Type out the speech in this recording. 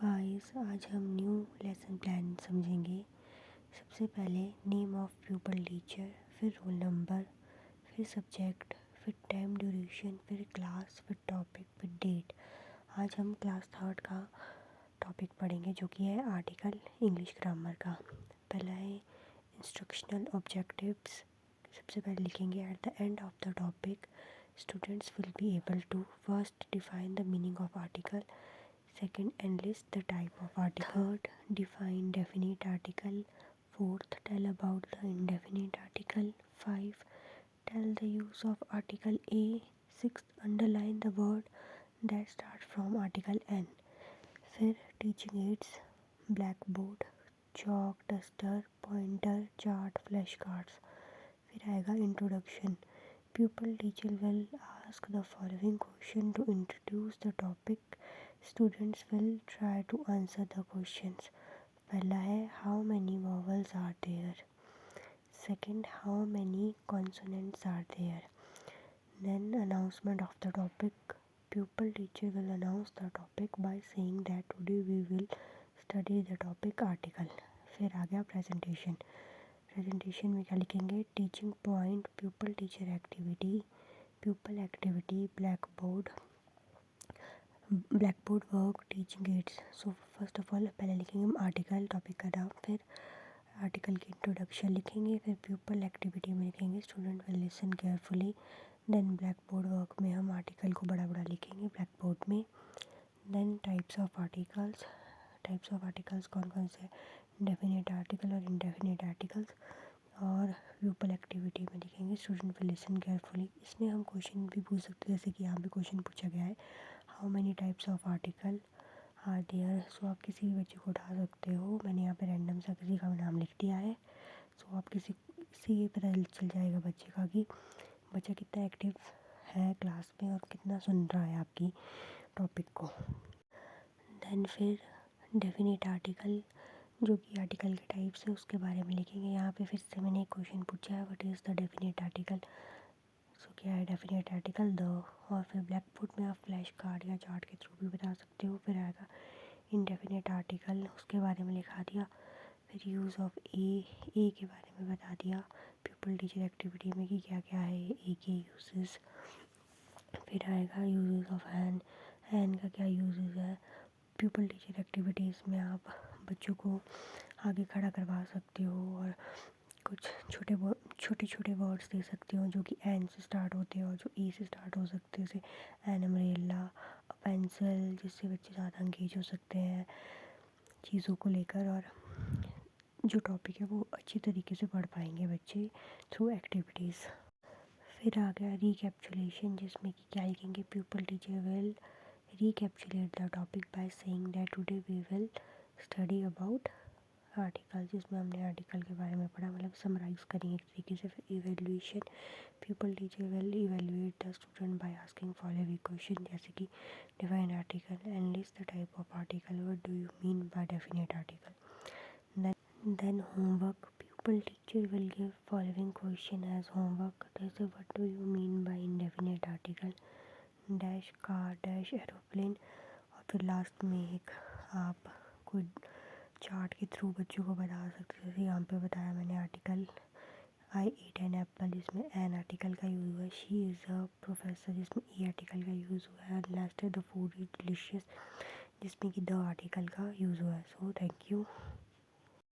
Guys, आज हम new lesson plan समझेंगे। सबसे पहले नेम ऑफ प्यूपल टीचर, फिर रोल नंबर, फिर सब्जेक्ट, फिर टाइम ड्यूरेशन, फिर क्लास, फिर टॉपिक, फिर डेट। आज हम क्लास थर्ड का टॉपिक पढ़ेंगे जो कि है आर्टिकल इंग्लिश ग्रामर का। पहला है इंस्ट्रक्शनल ऑब्जेक्टिव्स। सबसे पहले लिखेंगे at the end of the topic students will be able to first define the meaning of article, second enlist the type of article, third define definite article, fourth tell about the indefinite article, 5 tell the use of article A, sixth underline the word that start from article N। फिर teaching aids, blackboard, chalk, duster, pointer, chart, flashcards। फिर आएगा introduction, pupil teacher will ask the following question to introduce the topic, students will try to answer the questions। पहला है how many vowels are there, second how many consonants are there, then announcement of the topic, pupil teacher will announce the topic by saying that today we will study the topic article। फिर आ गया presentation। presentation में क्या लिखेंगे, teaching point, pupil teacher activity, pupil activity, blackboard work, teaching ads. So first of all पहले लिखेंगे हम article, topic का नाम, फिर आर्टिकल की इंट्रोडक्शन लिखेंगे, फिर प्यूपल एक्टिविटी में लिखेंगे student will listen carefully, then blackboard work में हम आर्टिकल को बड़ा बड़ा लिखेंगे ब्लैक बोर्ड में, देन टाइप्स ऑफ आर्टिकल्स कौन कौन से, डेफिनेट आर्टिकल और इनडेफिनेट आर्टिकल्स, और प्यूपल एक्टिविटी में लिखेंगे स्टूडेंट विल लिसन केयरफुली। इसमें हम क्वेश्चन भी पूछ सकते हैं, जैसे कि यहाँ पे क्वेश्चन पूछा गया है how many types of article are there. So आप किसी भी बच्चे को उठा सकते हो, मैंने यहाँ पे रैंडम सा किसी का नाम लिख दिया है। सो आप किसी से ये पता चल जाएगा बच्चे का कि बच्चा कितना एक्टिव है क्लास में और कितना सुन रहा है आपकी टॉपिक को। देन फिर डेफिनेट आर्टिकल, जो कि आर्टिकल के टाइप्स है उसके बारे में लिखेंगे। यहाँ पे फिर से मैंने एक क्वेश्चन पूछा है what is the definite article. So क्या है डेफिनेट आर्टिकल, द। और फिर ब्लैक बोर्ड में आप फ्लैश कार्ड या चार्ट के थ्रू भी बता सकते हो। फिर आएगा इनडेफिनेट आर्टिकल, उसके बारे में लिखा दिया। फिर यूज़ ऑफ ए के बारे में बता दिया प्यूपल टीचर एक्टिविटी में कि क्या क्या है ए के यूजेस। फिर आएगा यूजेस ऑफ एन का क्या यूजेस है। प्यूपल टीचर एक्टिविटीज़ में आप बच्चों को आगे खड़ा करवा सकते हो और कुछ छोटे छोटे वर्ड्स दे सकते हो जो कि एन से स्टार्ट होते हैं और जो ए से स्टार्ट हो सकते हैं, जैसे एन अम्ब्रेला, पेंसिल, जिससे बच्चे ज़्यादा एंगेज हो सकते हैं चीज़ों को लेकर, और जो टॉपिक है वो अच्छी तरीके से पढ़ पाएंगे बच्चे थ्रू एक्टिविटीज़। फिर आ गया रिकैप्चुलेशन, जिसमें कि क्या लिखेंगे, pupil teacher will recapitulate the topic by saying that today we will study about article, जिसमें हमने आर्टिकल के बारे में पढ़ा, मतलब समराइज करेंगे एक तरीके से। फिर evaluation, people teacher will evaluate the student by asking following question, जैसे कि define article, enlist the type of article, what do you mean by definite article. Then homework, pupil teacher will give following question as homework, जैसे what do you mean by indefinite article, dash car, dash aeroplane. और फिर last में एक आप कोई chart के through बच्चों को बता सकते हैं, जैसे यहाँ पे बताया मैंने article I ate an apple, जिसमें एन आर्टिकल का यूज़ हुआ है, शी इज़ अ प्रोफेसर, जिसमें ई आर्टिकल का यूज़ हुआ है, लास्ट है द फूड इज़ डिलीशियस, जिसमें कि द आर्टिकल का यूज़ हुआ है। So thank you.